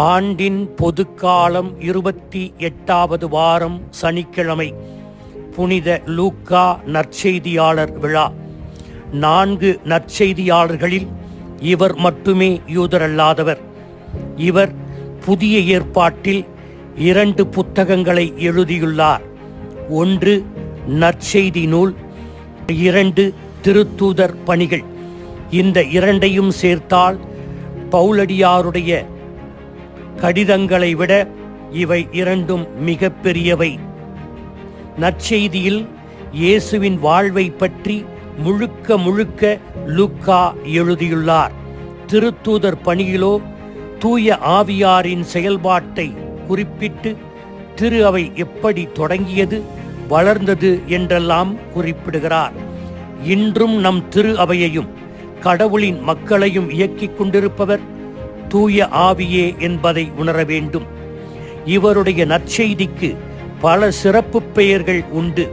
ஆண்டின் பொதுக்காலம் 28வது வாரம் சனிக்கிழமை. புனித லூக்கா நற்செய்தியாளர் விழா. 4 நற்செய்தியாளர்களில் இவர் மட்டுமே யூதரல்லாதவர். இவர் புதிய ஏற்பாட்டில் 2 புத்தகங்களை எழுதியுள்ளார். 1 நற்செய்தி நூல், 2 திருத்தூதர் பணிகள். இந்த 2ஐயும் சேர்த்தால் பவுலடியாருடைய கடிதங்களை விட இவை 2ம் மிக பெரியவை. நற்செய்தியில் இயேசுவின் வாழ்வை பற்றி முழுக்க லூக்கா எழுதியுள்ளார். திருத்தூதர் பணியிலோ தூய ஆவியாரின் செயல்பாட்டை குறிப்பிட்டு திரு அவை எப்படி தொடங்கியது, வளர்ந்தது என்றெல்லாம் குறிப்பிடுகிறார். இன்றும் நம் திரு அவையையும் கடவுளின் மக்களையும் இயக்கிக் கொண்டிருப்பவர் தூய ஆவியே என்பதை உணர வேண்டும். இவருடைய நற்செய்திக்கு பல சிறப்பு பெயர்கள் உண்டு.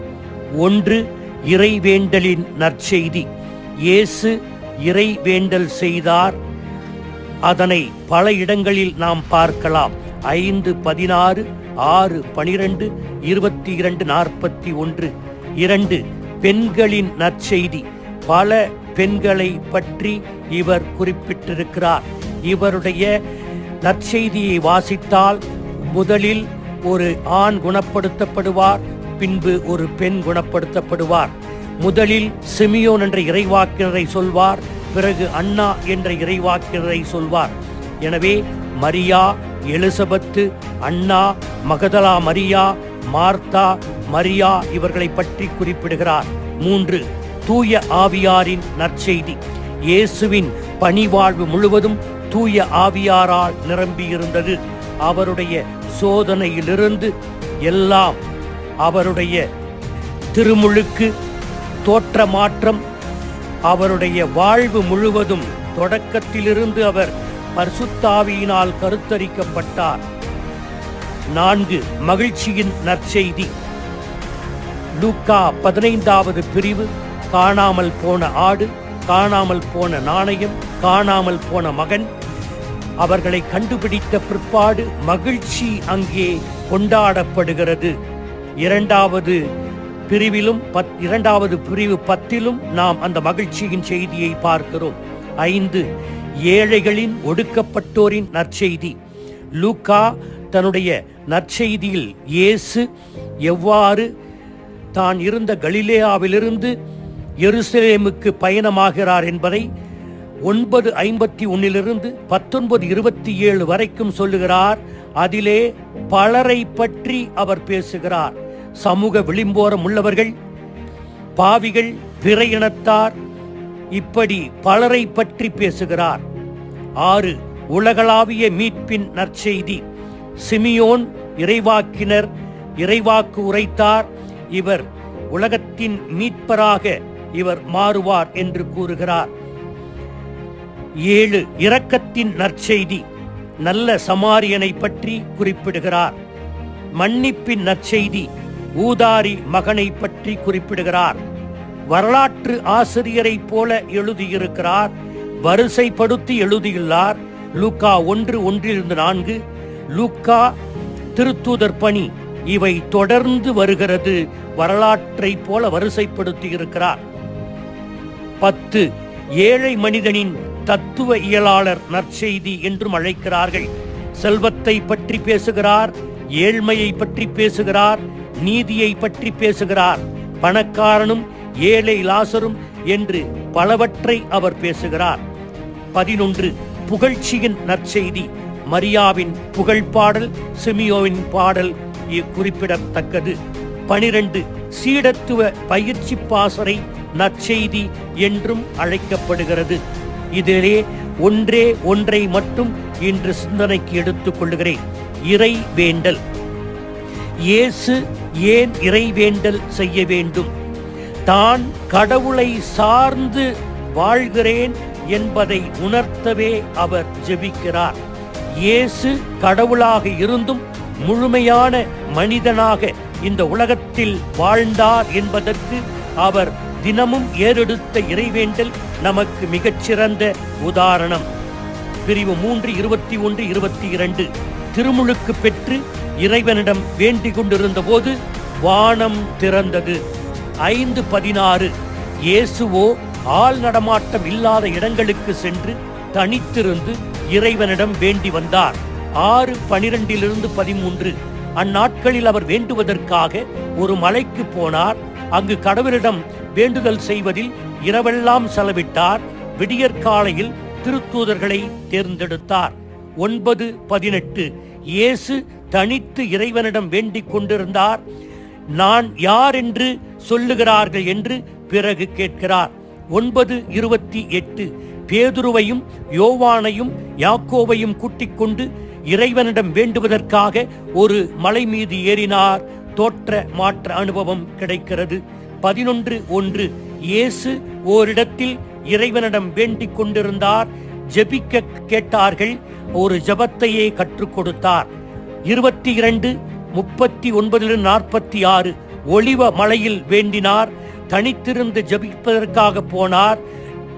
1 இறைவேண்டலின் நற்செய்தி. இயேசு இறைவேண்டல் செய்தார். அதனை பல இடங்களில் நாம் பார்க்கலாம். 5:16, 6:12, 22:41. 2 பெண்களின் நற்செய்தி. பல பெண்களை பற்றி இவர் குறிப்பிட்டிருக்கிறார். இவருடைய நற்செய்தியை வாசித்தால் முதலில் ஒரு ஆண் குணப்படுத்தப்படுவார், பின்பு ஒரு பெண் குணப்படுத்தப்படுவார். முதலில் சிமியோன் என்ற இறைவாக்கினரை சொல்வார், பிறகு அன்னா என்ற இறைவாக்கினரை சொல்வார். எனவே மரியா, எலிசபெத்து, அன்னா, மகதலா மரியா, மார்த்தா, மரியா இவர்களை பற்றி குறிப்பிடுகிறார். 3 தூய ஆவியாரின் நற்செய்தி. இயேசுவின் பணிவாழ்வு முழுவதும் தூய ஆவியாரால் நிரம்பியிருந்தது. அவருடைய சோதனையிலிருந்து எல்லாம், அவருடைய திருமுழுக்கு, தோற்றமாற்றம், அவருடைய வாழ்வு முழுவதும் தொடக்கத்திலிருந்து அவர் பரிசுத்தாவியினால் கருத்தரிக்கப்பட்டார். 4 மகிழ்ச்சியின் நற்செய்தி. லூக்கா 15வது பிரிவு. காணாமல் போன ஆடு, காணாமல் போன நாணயம், காணாமல் போன மகன். அவர்களை கண்டுபிடித்த பிற்பாடு மகிழ்ச்சி அங்கே கொண்டாடப்படுகிறது. 2வது பிரிவிலும் 2வது பிரிவு 10லும் நாம் அந்த மகிழ்ச்சியின் செய்தியை பார்க்கிறோம். 5 ஏழைகளின், ஒடுக்கப்பட்டோரின் நற்செய்தி. லூக்கா தன்னுடைய நற்செய்தியில் இயேசு எவ்வாறு தான் இருந்த கலிலேயாவிலிருந்து எருசலேமுக்கு பயணமாகிறார் என்பதை 9:51 19:27 வரைக்கும் சொல்லுகிறார். அதிலே பலரை பற்றி அவர் பேசுகிறார். சமூக விளிம்போரம் உள்ளவர்கள், பாவிகள், பிற இனத்தார், இப்படி பலரை பற்றி பேசுகிறார். 6 உலகளாவிய மீட்பின் நற்செய்தி. சிமியோன் இறைவாக்கினர் இறைவாக்கு உரைத்தார். இவர் உலகத்தின் மீட்பராக இவர் மாறுவார் என்று கூறுகிறார். 7 இரக்கத்தின் நற்செய்தி. நல்ல சமாரியனை பற்றி குறிப்பிடுகிறார். மன்னிப்பின் நற்செய்தி. ஊதாரி மகனை பற்றி குறிப்பிடுகிறார். வரலாற்று ஆசிரியரை போல எழுதியிருக்கிறார். வரிசைப்படுத்தி எழுதியுள்ளார். லூக்கா 1:1-4. லூக்கா திருத்தூதர் பணி இவை தொடர்ந்து வருகிறது. வரலாற்றை போல வரிசைப்படுத்தி இருக்கிறார். 10 ஏழை மனிதனின் தத்துவ இயலாளர் நற்செய்தி என்றும் அழைக்கிறார்கள். செல்வத்தை பற்றி பேசுகிறார், ஏழ்மையை பற்றி பேசுகிறார், நீதியை பற்றி பேசுகிறார். பணக்காரனும் ஏழை லாசரும் என்று பலவற்றை அவர் பேசுகிறார். 11 புகழ்ச்சியின் நற்செய்தி. மரியாவின் புகழ்பாடல், சிமியோவின் பாடல் குறிப்பிடத்தக்கது. 12 சீடத்துவ பயிற்சி பாசறை நற்செய்தி என்றும் அழைக்கப்படுகிறது. இதிலே ஒன்றை மட்டும் இன்று சிந்தனைக்கு எடுத்துக் கொள்ளுகிறேன். இறைவேண்டல். இயேசு ஏன் இறைவேண்டல் செய்ய வேண்டும்? தான் கடவுளை சார்ந்து வாழ்கிறேன் என்பதை உணர்த்தவே அவர் ஜெபிக்கிறார். இயேசு கடவுளாக இருந்தும் முழுமையான மனிதனாக இந்த உலகத்தில் வாழ்ந்தார் என்பதற்கு அவர் தினமும் ஏறெடுத்த இறைவேண்டல் நமக்கு மிகச்சிறந்த உதாரணம். பிரிவு 3 21 22. திருமுழுக்கு பெற்று இறைவனிடம் வேண்டிக் கொண்டிருந்த போது வானம் திறந்தது. 5:16. இயேசுவோ ஆள் நடமாட்டம் இல்லாத இடங்களுக்கு சென்று தனித்திருந்து இறைவனிடம் வேண்டி வந்தார். 6:12-13. அந்நாட்களில் அவர் வேண்டுவதற்காக ஒரு மலைக்கு போனார். அங்கு கடவுளிடம் வேண்டுதல் செய்வதில் இரவெல்லாம் செலவிட்டார். விடியற்காலையில் திருத்தூதர்களை தேர்ந்தெடுத்தார். 9:18. இயேசு தனித்து இறைவனிடம் வேண்டிக் கொண்டிருந்தார். நான் யார் என்று சொல்லுகிறார்கள் என்று பிறகு கேட்கிறார். 9:28. பேதுருவையும் யோவானையும் யாக்கோவையும் கூட்டிக் கொண்டு இறைவனிடம் வேண்டுவதற்காக ஒரு மலை மீது ஏறினார். தோற்ற மாற்ற அனுபவம் கிடைக்கிறது. 11:1. இயேசு ஓரிடத்தில் இறைவனிடம் வேண்டிக் கொண்டிருந்தார். ஜெபிக்க கேட்டார்கள். ஒரு ஜெபத்தையே கற்றுக் கொடுத்தார். 22:39-46. ஒலிவ மலையில் வேண்டினார். தனித்திருந்து ஜெபிப்பதற்காக போனார்.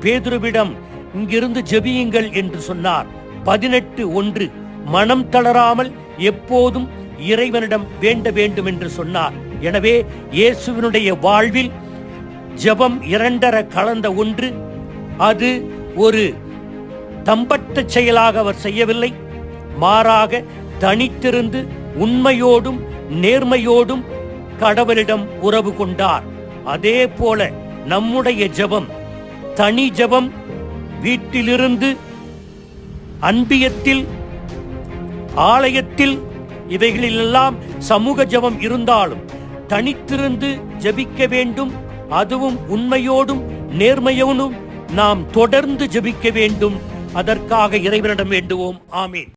பேதுருவிடம் இங்கிருந்து ஜெபியுங்கள் என்று சொன்னார். 18:1. மனம் தளராமல் எப்போதும் இறைவனிடம் வேண்ட வேண்டும் என்று சொன்னார். எனவே இயேசுவினுடைய வாழ்வில் ஜெபம் இரண்டர கலந்த ஒன்று. அது ஒரு தம்பட்ட செயலாக அவர் செய்யவில்லை. மாறாக தனித்திருந்து உண்மையோடும் நேர்மையோடும் கடவுளிடம் உறவு கொண்டார். அதே போல நம்முடைய ஜெபம் தனி ஜெபம், வீட்டிலிருந்து, அன்பியத்தில், ஆலயத்தில், இவைகளிலெல்லாம் சமூக ஜெபம் இருந்தாலும் தனித்திருந்து ஜெபிக்க வேண்டும். அதுவும் உண்மையோடும் நேர்மையோடும் நாம் தொடர்ந்து ஜெபிக்க வேண்டும். அதற்காக இறைவனிடம் வேண்டுவோம். ஆமீன்.